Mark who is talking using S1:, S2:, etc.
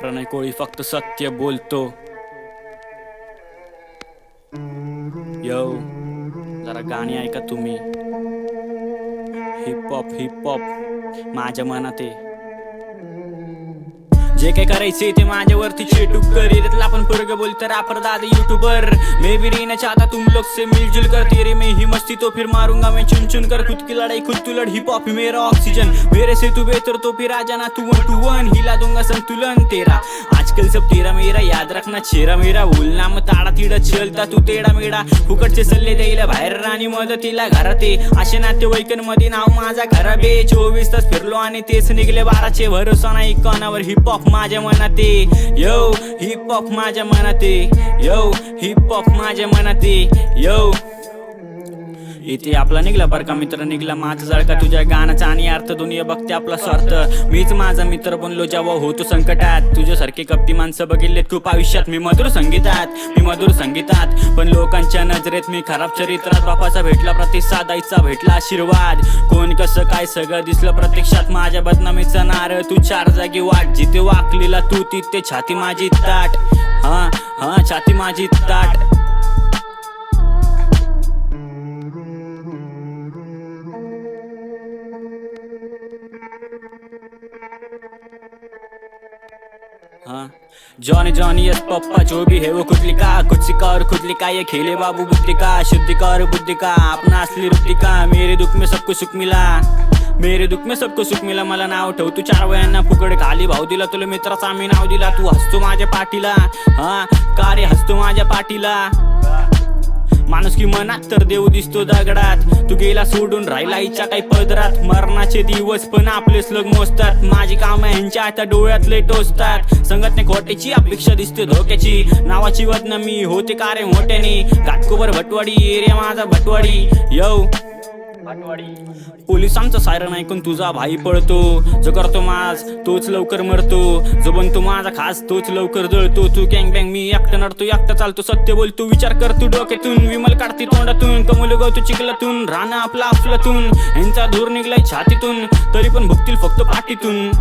S1: प्रणय कोळी फक्त सत्य बोलतो। यो जरा गाणी ऐका तुम्ही। हिप हॉप माझ्या मनात आहे। जे काय करायचे ते माझ्यावरती चेटूक कर। इधर अपन पुरग बोलते रैपर दादा यूट्यूबर। मैं भी रहना चाहता तुम लोग से मिलजुल कर। तेरे में ही मस्ती तो फिर मारूंगा मैं चुन चुन कर। खुद की लड़ाई खुद तू लड़। हिप हॉप ही मेरा ऑक्सीजन। मेरे से तू बेहतर तो फिर आ जाना तू 1 to 1। हिला दूंगा संतुलन तेरा। आजकल सब तेरा मेरा याद रखना चेहरा मेरा। बोलना मग ताडा तिडा चलता तू तेडा मेडा। फुकटचे सल्ले द्यायला बाहेर राणी मदतीला घरात ये। असे नातेवाईकांमध्ये नाव माझा खराब आहे। 24 तास फिरलो आणि तेच निघले 12चे। भरोसा नाही कोणावर। हिप हॉप माझ्या मनात आहे। यो हिप हॉप माझ्या मनात आहे। यो हिप हॉप माझ्या मनात आहे। यो इथे आपला निघला बर का मित्र निघला माझा जळका। तुझ्या गाण्याचा आणि अर्थ दुनिया बघते आपला स्वार्थ। मीच माझा मित्र बनलो जेव्हा होतो संकटात। तुझ्यासारखे कपटी माणसं बघितलेत खूप आयुष्यात। मी मधुर संगीतात पण लोकांच्या नजरेत मी खराब चरित्रात। बापाचा भेटला प्रतिसाद आईचा भेटला आशीर्वाद। कोण कसं काय सगळं दिसलं प्रत्यक्षात। माझ्या बदनामीचा नारळ तू 4 जागी वाट। जिथे वाकलेला तू तिथे छाती माझी ताट। हा छाती माझी ताट। जॉनी यस पप्पा जो भी है वो खुद सिखा और खुद लिखा। ये खेले बाबू बुद्धि का शुद्धि का और बुद्धि का अपना असली रुद्धि का। मेरे दुख में सबको सुख मिला। मला नाव ठेव तू 4 वयांना फुकट खाली भाव दिला। तुला मित्राचा मी नाव दिला। तू हसतो माझ्या पाठीला का रे हसतो माझ्या पाठीला। माणूस की मनात तर देव दिसतो दगडात। तू गेला सोडून राहिला आईच्या काही पदरात। मरणाचे दिवस पण आपले स्लग मोजतात। माझी काम ह्यांच्या आता डोळ्यातले टोचतात। संगतने खोट्याची अपेक्षा दिसते धोक्याची। नावाची बदनामी होते का रे मोठ्याने। घाटकोपर भटवाडी एरिया माझा भटवाडी। यो पोलिसांचं सायरन ऐकून तुझा भाई पळतो। जो करतो माज तोच लवकर मरतो। जो बनतो माझा खास तोच लवकर जळतो। तू गँग बँग मी एकटा नडतो एकटा चालतो। सत्य बोलतो विचार करतो डोक्यातून। विमल काढती तोंडातून कमल गवतो चिखलातून। राहणं आपला अफलातून ह्यांचा धूर निघलाय छातीतून। तरी पण भुकतील फक्त पाठीतून।